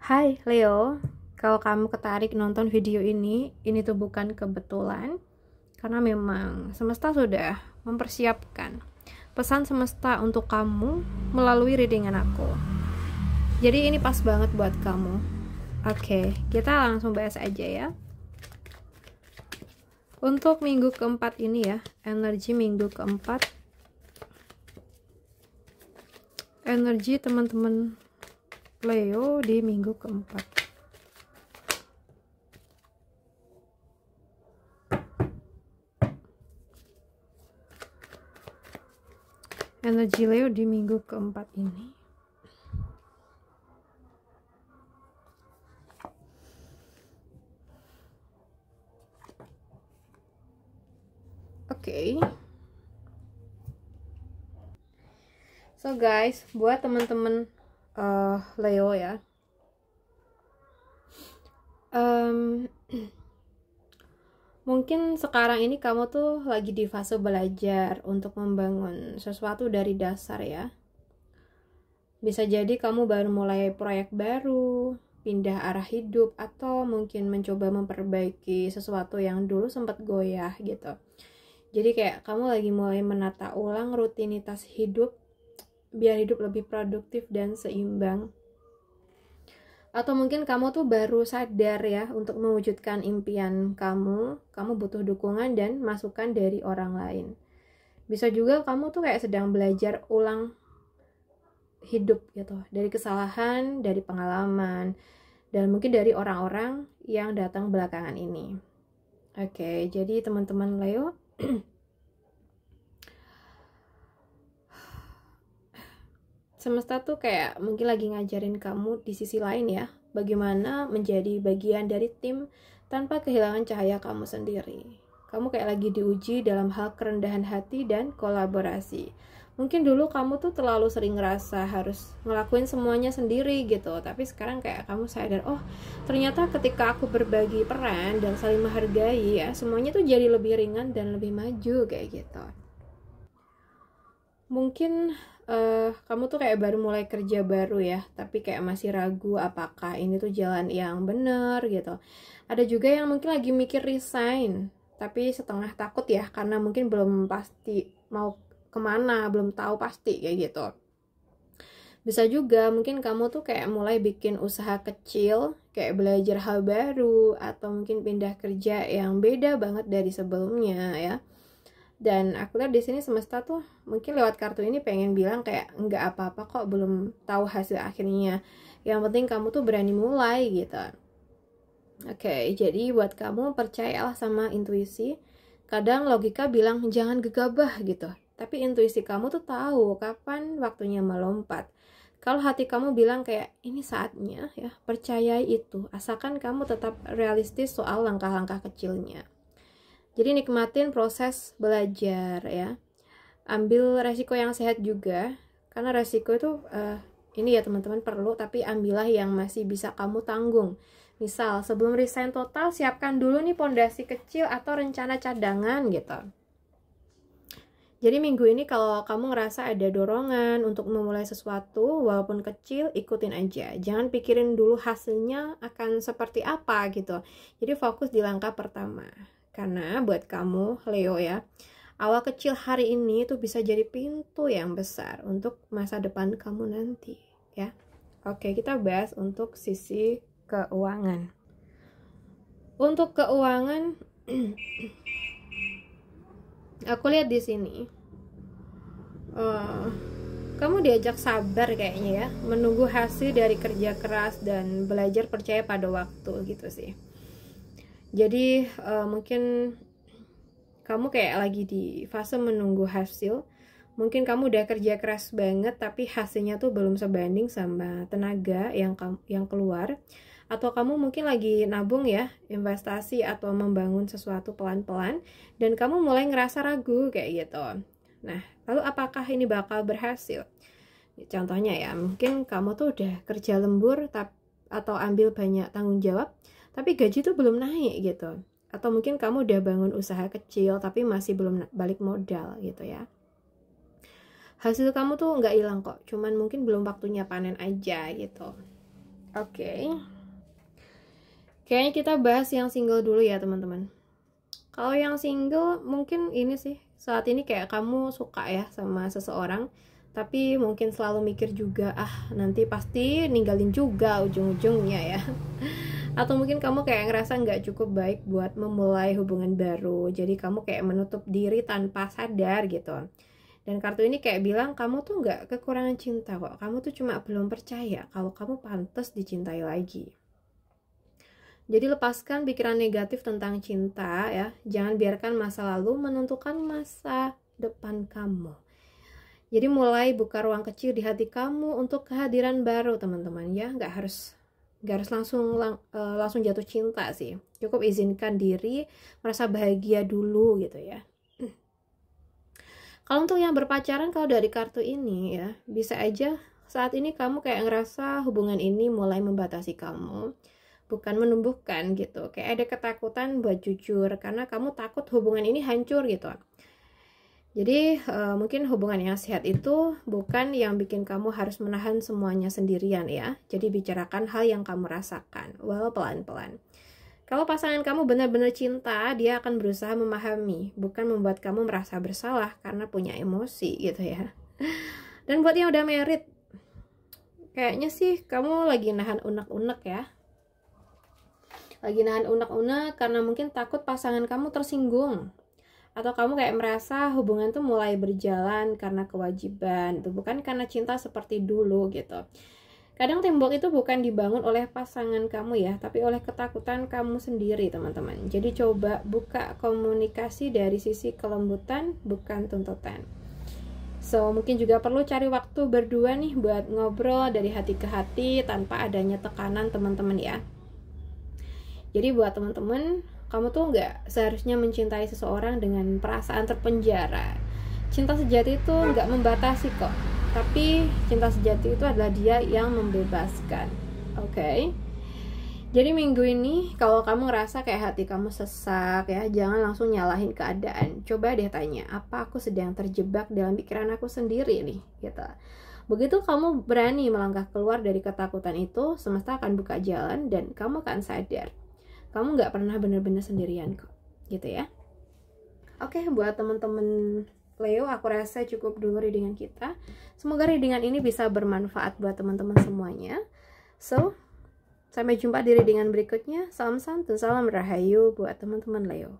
Hai Leo, kalau kamu ketarik nonton video ini tuh bukan kebetulan, karena memang semesta sudah mempersiapkan pesan semesta untuk kamu melalui readingan aku. Jadi ini pas banget buat kamu. Oke, kita langsung bahas aja ya. Untuk minggu keempat ini ya, energi minggu keempat, energi teman-teman Leo di minggu keempat. Energi Leo di minggu keempat ini. Oke. So guys, buat teman-teman Leo ya, mungkin sekarang ini kamu tuh lagi di fase belajar untuk membangun sesuatu dari dasar ya. Bisa jadi kamu baru mulai proyek baru, pindah arah hidup, atau mungkin mencoba memperbaiki sesuatu yang dulu sempat goyah gitu. Jadi kayak kamu lagi mulai menata ulang rutinitas hidup biar hidup lebih produktif dan seimbang. Atau mungkin kamu tuh baru sadar ya, untuk mewujudkan impian kamu butuh dukungan dan masukan dari orang lain. Bisa juga kamu tuh kayak sedang belajar ulang hidup gitu, dari kesalahan, dari pengalaman, dan mungkin dari orang-orang yang datang belakangan ini. Oke, jadi teman-teman Leo, semesta tuh kayak mungkin lagi ngajarin kamu di sisi lain ya, bagaimana menjadi bagian dari tim tanpa kehilangan cahaya kamu sendiri. Kamu kayak lagi diuji dalam hal kerendahan hati dan kolaborasi. Mungkin dulu kamu tuh terlalu sering ngerasa harus ngelakuin semuanya sendiri gitu, tapi sekarang kayak kamu sadar, oh ternyata ketika aku berbagi peran dan saling menghargai ya, semuanya tuh jadi lebih ringan dan lebih maju kayak gitu. Mungkin kamu tuh kayak baru mulai kerja baru ya, tapi kayak masih ragu apakah ini tuh jalan yang bener gitu. Ada juga yang mungkin lagi mikir resign, tapi setengah takut ya, karena mungkin belum pasti mau kemana, belum tahu pasti kayak gitu. Bisa juga mungkin kamu tuh kayak mulai bikin usaha kecil, kayak belajar hal baru, atau mungkin pindah kerja yang beda banget dari sebelumnya ya. Dan aku lihat di sini semesta tuh mungkin lewat kartu ini pengen bilang kayak nggak apa-apa kok belum tahu hasil akhirnya. Yang penting kamu tuh berani mulai gitu. Oke, jadi buat kamu percayalah sama intuisi. Kadang logika bilang jangan gegabah gitu, tapi intuisi kamu tuh tahu kapan waktunya melompat. Kalau hati kamu bilang kayak ini saatnya ya, percayai itu. Asalkan kamu tetap realistis soal langkah-langkah kecilnya. Jadi nikmatin proses belajar ya. Ambil resiko yang sehat juga, karena resiko itu ini ya teman-teman perlu, tapi ambillah yang masih bisa kamu tanggung. Misal sebelum resign total, siapkan dulu nih pondasi kecil atau rencana cadangan gitu. Jadi minggu ini kalau kamu ngerasa ada dorongan untuk memulai sesuatu walaupun kecil, ikutin aja. Jangan pikirin dulu hasilnya akan seperti apa gitu. Jadi fokus di langkah pertama. Karena buat kamu Leo ya, awal kecil hari ini tuh bisa jadi pintu yang besar untuk masa depan kamu nanti ya. Oke, kita bahas untuk sisi keuangan. Untuk keuangan aku lihat di sini kamu diajak sabar kayaknya ya, menunggu hasil dari kerja keras dan belajar percaya pada waktu gitu sih. Jadi mungkin kamu kayak lagi di fase menunggu hasil. Mungkin kamu udah kerja keras banget tapi hasilnya tuh belum sebanding sama tenaga yang keluar. Atau kamu mungkin lagi nabung ya, investasi atau membangun sesuatu pelan-pelan, dan kamu mulai ngerasa ragu kayak gitu. Nah, lalu apakah ini bakal berhasil? Contohnya ya, mungkin kamu tuh udah kerja lembur atau ambil banyak tanggung jawab, tapi gaji tuh belum naik gitu. Atau mungkin kamu udah bangun usaha kecil tapi masih belum balik modal gitu ya. Hasil kamu tuh nggak hilang kok, cuman mungkin belum waktunya panen aja gitu. Oke. Kayaknya kita bahas yang single dulu ya teman-teman. Kalau yang single mungkin ini sih, saat ini kayak kamu suka ya sama seseorang, tapi mungkin selalu mikir juga, nanti pasti ninggalin juga ujung-ujungnya ya. Atau mungkin kamu kayak ngerasa nggak cukup baik buat memulai hubungan baru, jadi kamu kayak menutup diri tanpa sadar gitu. Dan kartu ini kayak bilang kamu tuh nggak kekurangan cinta kok, kamu tuh cuma belum percaya kalau kamu pantas dicintai lagi. Jadi lepaskan pikiran negatif tentang cinta ya, jangan biarkan masa lalu menentukan masa depan kamu. Jadi mulai buka ruang kecil di hati kamu untuk kehadiran baru teman-teman ya, nggak harus langsung jatuh cinta sih, cukup izinkan diri merasa bahagia dulu gitu ya. Kalau untuk yang berpacaran, kalau dari kartu ini ya, bisa aja saat ini kamu kayak ngerasa hubungan ini mulai membatasi kamu, bukan menumbuhkan gitu. Kayak ada ketakutan buat jujur karena kamu takut hubungan ini hancur gitu. Jadi mungkin hubungan yang sehat itu bukan yang bikin kamu harus menahan semuanya sendirian ya. Jadi bicarakan hal yang kamu rasakan, walau pelan-pelan. Kalau pasangan kamu benar-benar cinta, dia akan berusaha memahami, bukan membuat kamu merasa bersalah karena punya emosi gitu ya. Dan buat yang udah married, kayaknya sih kamu lagi nahan unek-unek ya. Lagi nahan unek-unek karena mungkin takut pasangan kamu tersinggung. Atau kamu kayak merasa hubungan tuh mulai berjalan karena kewajiban, bukan karena cinta seperti dulu gitu. Kadang tembok itu bukan dibangun oleh pasangan kamu ya, tapi oleh ketakutan kamu sendiri teman-teman. Jadi coba buka komunikasi dari sisi kelembutan, bukan tuntutan. So mungkin juga perlu cari waktu berdua nih buat ngobrol dari hati ke hati tanpa adanya tekanan teman-teman ya. Jadi buat teman-teman, kamu tuh nggak seharusnya mencintai seseorang dengan perasaan terpenjara. Cinta sejati itu nggak membatasi kok, tapi cinta sejati itu adalah dia yang membebaskan. Oke. Jadi minggu ini kalau kamu ngerasa kayak hati kamu sesak ya, jangan langsung nyalahin keadaan. Coba deh tanya, apa aku sedang terjebak dalam pikiran aku sendiri nih gitu. Begitu kamu berani melangkah keluar dari ketakutan itu, semesta akan buka jalan dan kamu akan sadar kamu nggak pernah benar-benar sendirian kok, gitu ya. Oke, buat teman-teman Leo, aku rasa cukup dulu readingan kita. Semoga readingan ini bisa bermanfaat buat teman-teman semuanya. So, sampai jumpa di readingan berikutnya. Salam santun, salam rahayu buat teman-teman Leo.